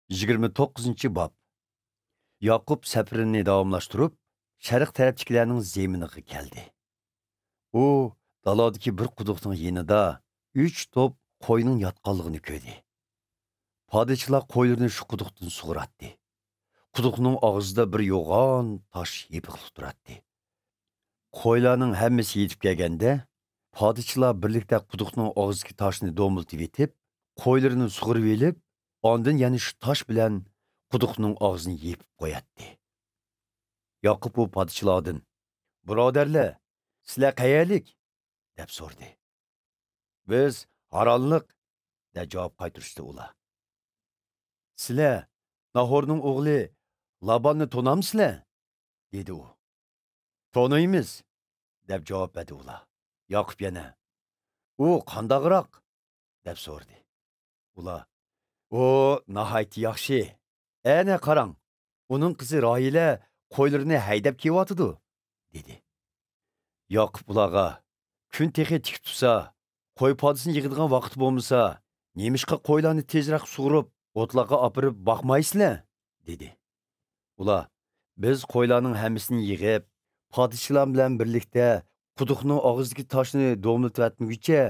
29 bob. Yaqub safarini davomlashtirib, sharq tarafdagilarning zeminiga keldi. U dalodagi bir quduqning yonida 3 to'p qo'yning yotganligini ko'rdi. Podsholar qo'ylarni shu quduqdan sug'uratdi. Quduqning og'zida bir yo'g'on tosh yepiqlib turardi. Qo'ylarning hammasi yetib kelganda, podsholar birlikda quduqning og'zidagi toshni do'miltib yetib, qo'ylarini sug'urib elib, ondan yana shu tosh bilan quduqning og'zini yepib qo'yatdi. Yaqub bu podsholardan: "Birodarlar, sizlar qayerlik?" deb so'radi. "Biz Haralliq" deb javob qaytarishdi ular. "Sizlar Nahorning o'g'li Labanni tonamsizlar?" dedi u. "Tonuymiz" deb javob berdi ular. Yaqub yana: "U qandaqroq?" deb so'radi. Ular: "O, nihoyat yaxshi. Ana qarang, uning qizi Rohila qo'ylarini haydab kelyotidi" dedi. Yaqub ularga: "Kun texi tik tursa, qo'y podisini yig'adigan vaqt bo'lmasa, nemishqa qo'ylarni tezroq sug'urib, o'tlarga opirib boqmaysizlar?" dedi. Ular: "Biz qo'ylarning hammasini yig'ib, podsholar bilan birlikda quduqning og'zidagi toshni do'miltatmaguncha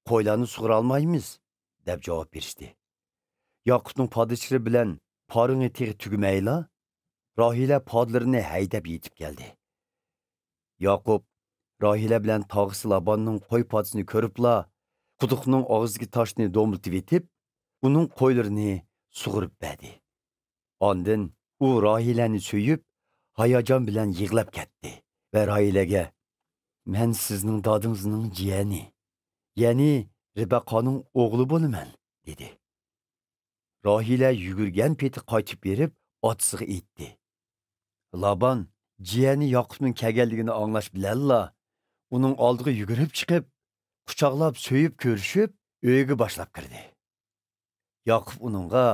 qo'ylarni sug'ura olmaymiz" deb javob berishdi. Yaqubning podshohlari bilan poringi teg'i tugamayla, Rohila podlarini haydab yetib keldi. Yaqub Rohila bilan tog'isi Labanning qo'y podsini ko'ribla, quduqning og'zidagi toshni do'miltib yetib, uning qo'ylarini sug'urib berdi. Ondan u Rohilani so'yib, hayajon bilan yig'lab ketdi va Rohilaga: "Men sizning dodingizning jiyani, ya'ni Ribaqaning o'g'li bo'laman" dedi. Rohila yugurgan peti qaytib berib, otasiga aytdi. Laban jiyani Yaqubning kelganligini anglash bilanla uning oldiga yugurib chiqib, quchoqlab so'yib ko'rishib, uyga boshlab kirdi. Yaqub uningga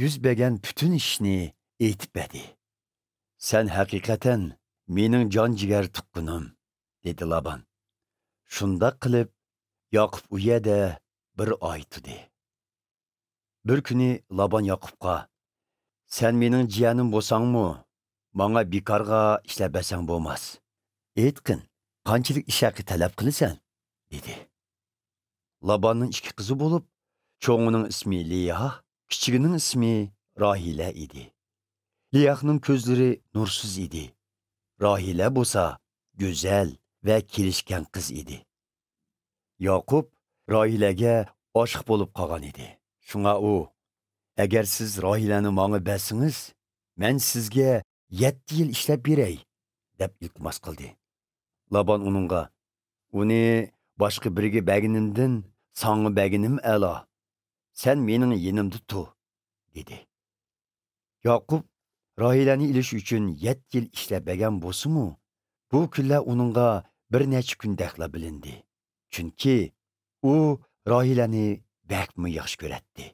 yuz bergan butun ishni aytib berdi. "Sen haqiqatan mening jon jigar tuqqanim" dedi Laban. Shundoq qilib, Yaqub u yerda bir oy turdi. Bir kuni Laban Yaqubga: "Sen mening jiyanim bo'lsangmi, menga bekorga ishlab bersang bo'lmas. Aytqin, qanchalik ish haqi talab qilasan?" dedi. Labanning ikki qizi bo'lib, cho'ngining ismi Liya, kichigining ismi Rohila edi. Liyahning ko'zlari nursiz edi. Rohila bo'lsa go'zal va kelishgan qiz edi. Yaqub Rohilaga oshiq bo'lib qolgan edi. Shunga u: "Agar siz Rohilani menga bersangiz, men sizga 7 yil ishlab beray" deb iltimos qildi. Laban uningga: "Uni boshqa biriga berganimdan sanga berganim a'lo. Sen mening yonimda tur" dedi. Yaqub Rohilani ilish uchun 7 yil ishlab bergan bo'lsa-mu, bu kunlar uningga bir necha kundaqla bilindi. Chunki u Rohilani bakmi yaxshi ko'ratdi.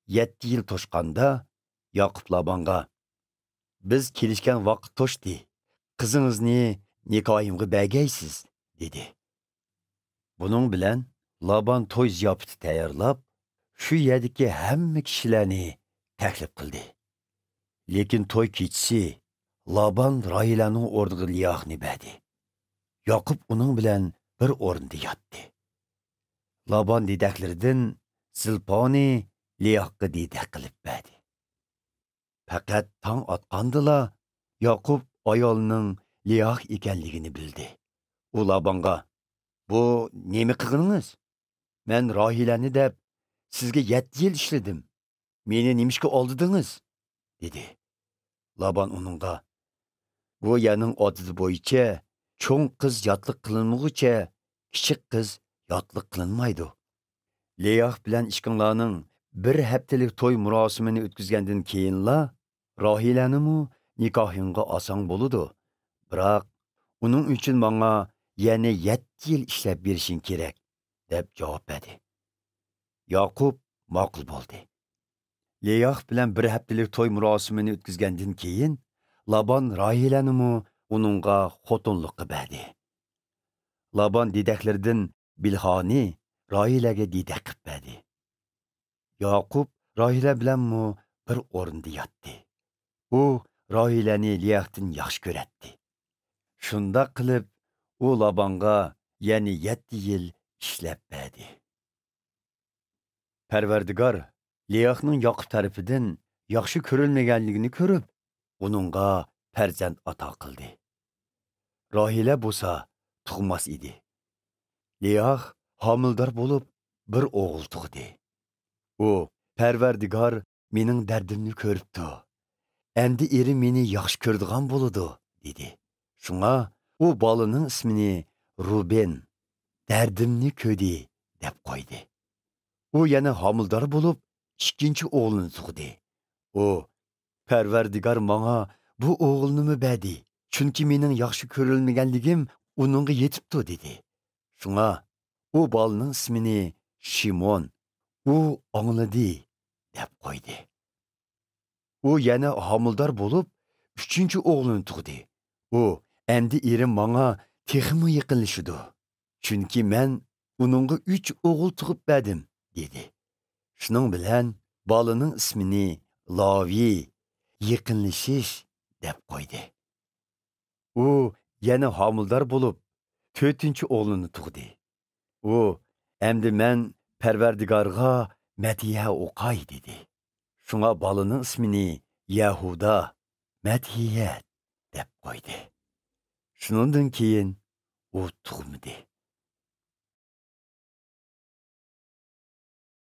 7 yil to'shqanda Yaqub Labanga: "Biz kelishgan vaqt to'shdi. Qizingizni nikohimga bergaysiz" dedi. Buning bilan Laban to'y ziyofati tayyorlab, shu yerdagi hamma kishilarni taklif qildi. Lekin to'y kechisi Laban Rohilaning o'rniga Liyahni berdi. Yaqub uning bilan bir o'rinda yotdi. Laban dedaklaridan Zilponi Liyahga dedak qilib berdi. Faqat tong otqandila Yaqub ayolning Liyah ekanligini bildi. U Labanga: "Bu nima qilganingiz? Men Rohilani deb sizga 7 yil ishladim. Meni nimishga oldidingiz?" dedi. Laban uningga: "Bu yerning odati bo'yicha cho'ng qiz yotliq qilinmaguncha kichik qiz yotliq qilinmaydi. Liyah bilan ishqinglarning bir haftalik to'y murosimini o'tkazgandan keyinla Rohilanimi nikohingga olsang bo'ladi. Biroq uning uchun menga yana 7 yil ishlab berishing kerak" deb javob berdi. Yaqub ma'qul bo'ldi. Liyah bilan bir haftalik to'y murosimini o'tkazgandan keyin Laban Rohilanimi uningga xotinlikqa berdi. Laban dedaklaridan Bilhoni Rohilaga dedak qilib berdi. Yaqub Rohila bilanmi bir o'rinda yotdi. U Rohilani Liyahdan yaxshi ko'ratdi. Shundoq qilib, u Labanға yana 7 yil ishlab berdi. Parvardigor Liyahning Yaqub tarafidan yaxshi ko'rilmaganligini ko'rib, uningga farzand ato qildi. Rohila bo'lsa tug'mas edi. Liyah homildor bo'lib bir o'g'il tug'di. U Parvardigor mening dardimni ko'ribdi. Endi eri meni yaxshi ko'rdigan bo'ladi, dedi. Shunga u bolaning ismini Ruben, dardimni ko'di deb qo'ydi. U yana homildor bo'lib, ikkinchi o'g'lini tug'di. U Parvardigor menga bu o'g'ilni berdi, chunki mening yaxshi ko'rilmaganligim uningga yetibdi, dedi. Shunga u bolaning ismini Shimon, u angladi deb qo'ydi. U yana homildor bo'lib, uchinchi o'g'lini tug'di. U endi erim menga texmi yaqinlashidi, chunki men uningga 3 o'g'il tug'ib berdim, dedi. Shuning bilan bolaning ismini Lavi, yaqinlashish deb qo'ydi. U yana homildor bo'lib, 4-chi o'g'lini tug'di. U endi men Parvardigorga matiya o'qay, dedi. Shunga bolaning ismini Yahuda, Matiyat deb qo'ydi. Shundan keyin u tug'madi.